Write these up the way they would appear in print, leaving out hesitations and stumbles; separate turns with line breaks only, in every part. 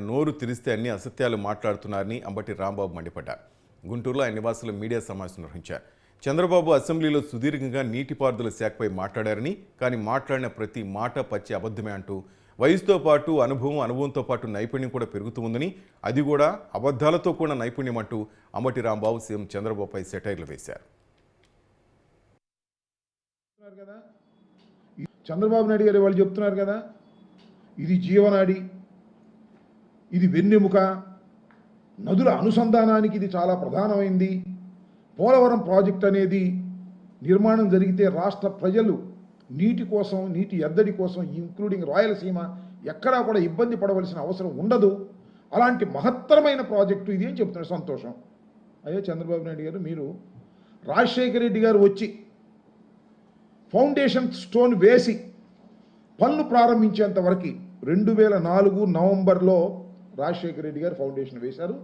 నోరు తెరిస్తే అన్ని అసత్యాలు మాట్లాడుతున్నారని అంబటి రాంబాబు మండిపడ్డారు. గుంటూరులో ఆయన నివాసంలో మీడియా సమావేశం నిర్వహించారు. చంద్రబాబు అసెంబ్లీలో సుదీర్ఘంగా నీటిపారుదల శాఖపై మాట్లాడారని, కానీ మాట్లాడిన ప్రతి మాట పచ్చి అబద్ధమే అంటూ వయసుతో పాటు అనుభవంతో పాటు నైపుణ్యం కూడా పెరుగుతూ ఉందని, అది కూడా అబద్ధాలతో కూడిన నైపుణ్యం అంటూ అంబటి రాంబాబు సీఎం చంద్రబాబుపై సెటైర్లు వేశారు.
చంద్రబాబు నాయుడు గారు వాళ్ళు చెప్తున్నారు కదా, ఇది జీవనాడి, ఇది వెన్నెముక, నదుల అనుసంధానానికి ఇది చాలా ప్రధానమైంది. పోలవరం ప్రాజెక్ట్ అనేది నిర్మాణం జరిగితే రాష్ట్ర ప్రజలు నీటి కోసం, నీటి ఎద్దడి కోసం, ఇంక్లూడింగ్ రాయలసీమ ఎక్కడా కూడా ఇబ్బంది పడవలసిన అవసరం ఉండదు. అలాంటి మహత్తరమైన ప్రాజెక్టు ఇది అని చెప్తున్నారు. సంతోషం. అయ్యో చంద్రబాబు నాయుడు గారు, మీరు రాజశేఖర రెడ్డి గారు వచ్చి ఫౌండేషన్ స్టోన్ వేసి పనులు ప్రారంభించేంత వరకు 2004 నవంబర్లో రాజశేఖర రెడ్డి గారు ఫౌండేషన్ వేశారు.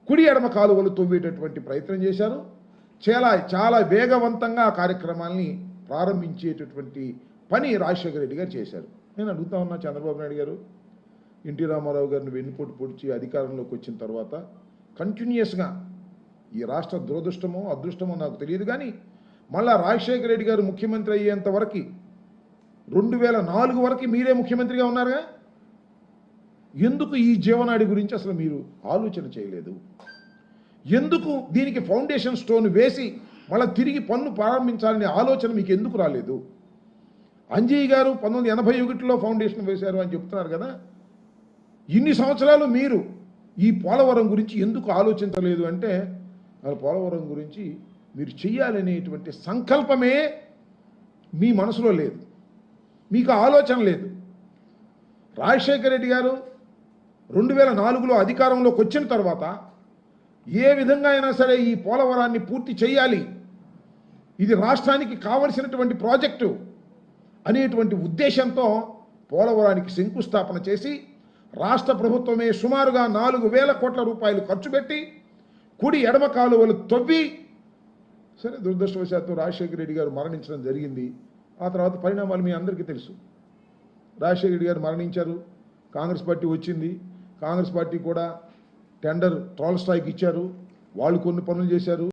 కుడి ఎడమ కాలువలు తవ్వేటటువంటి ప్రయత్నం చేశారు. చాలా వేగవంతంగా ఆ కార్యక్రమాల్ని ప్రారంభించేటటువంటి పని రాజశేఖర రెడ్డి గారు చేశారు. నేను అడుగుతా ఉన్నా, చంద్రబాబు నాయుడు గారు, ఎన్టీ రామారావు గారిని వెన్నుపోటు పొడిచి అధికారంలోకి వచ్చిన తర్వాత కంటిన్యూస్గా ఈ రాష్ట్ర దురదృష్టమో అదృష్టమో నాకు తెలియదు, కానీ మళ్ళా రాజశేఖర రెడ్డి గారు ముఖ్యమంత్రి అయ్యేంత వరకు 2004 వరకు మీరే ముఖ్యమంత్రిగా ఉన్నారుగా, ఎందుకు ఈ జీవనాడి గురించి అసలు మీరు ఆలోచన చేయలేదు? ఎందుకు దీనికి ఫౌండేషన్ స్టోన్ వేసి మళ్ళీ తిరిగి పన్ను ప్రారంభించాలనే ఆలోచన మీకు ఎందుకు రాలేదు? అంజయ్య గారు 1981లో ఫౌండేషన్ వేశారు అని చెప్తున్నారు కదా, ఇన్ని సంవత్సరాలు మీరు ఈ పోలవరం గురించి ఎందుకు ఆలోచించలేదు అంటే, పోలవరం గురించి మీరు చెయ్యాలనేటువంటి సంకల్పమే మీ మనసులో లేదు, మీకు ఆలోచన లేదు. రాజశేఖర రెడ్డి గారు 2004లో అధికారంలోకి వచ్చిన తర్వాత ఏ విధంగా అయినా సరే ఈ పోలవరాన్ని పూర్తి చేయాలి, ఇది రాష్ట్రానికి కావలసినటువంటి ప్రాజెక్టు అనేటువంటి ఉద్దేశంతో పోలవరానికి శంకుస్థాపన చేసి రాష్ట్ర ప్రభుత్వమే సుమారుగా 4,000 కోట్ల రూపాయలు ఖర్చు పెట్టి కుడి ఎడమ కాలువలు తవ్వి, సరే దురదృష్టవశాత్తు రాజశేఖర రెడ్డి గారు మరణించడం జరిగింది. ఆ తర్వాత పరిణామాలు మీ అందరికీ తెలుసు. రాజశేఖర రెడ్డి గారు మరణించారు, కాంగ్రెస్ పార్టీ వచ్చింది. కాంగ్రెస్ పార్టీ కూడా టెండర్ టాల్స్టాయ్కి ఇచ్చారు, వాళ్ళు కొన్ని పనులు చేశారు.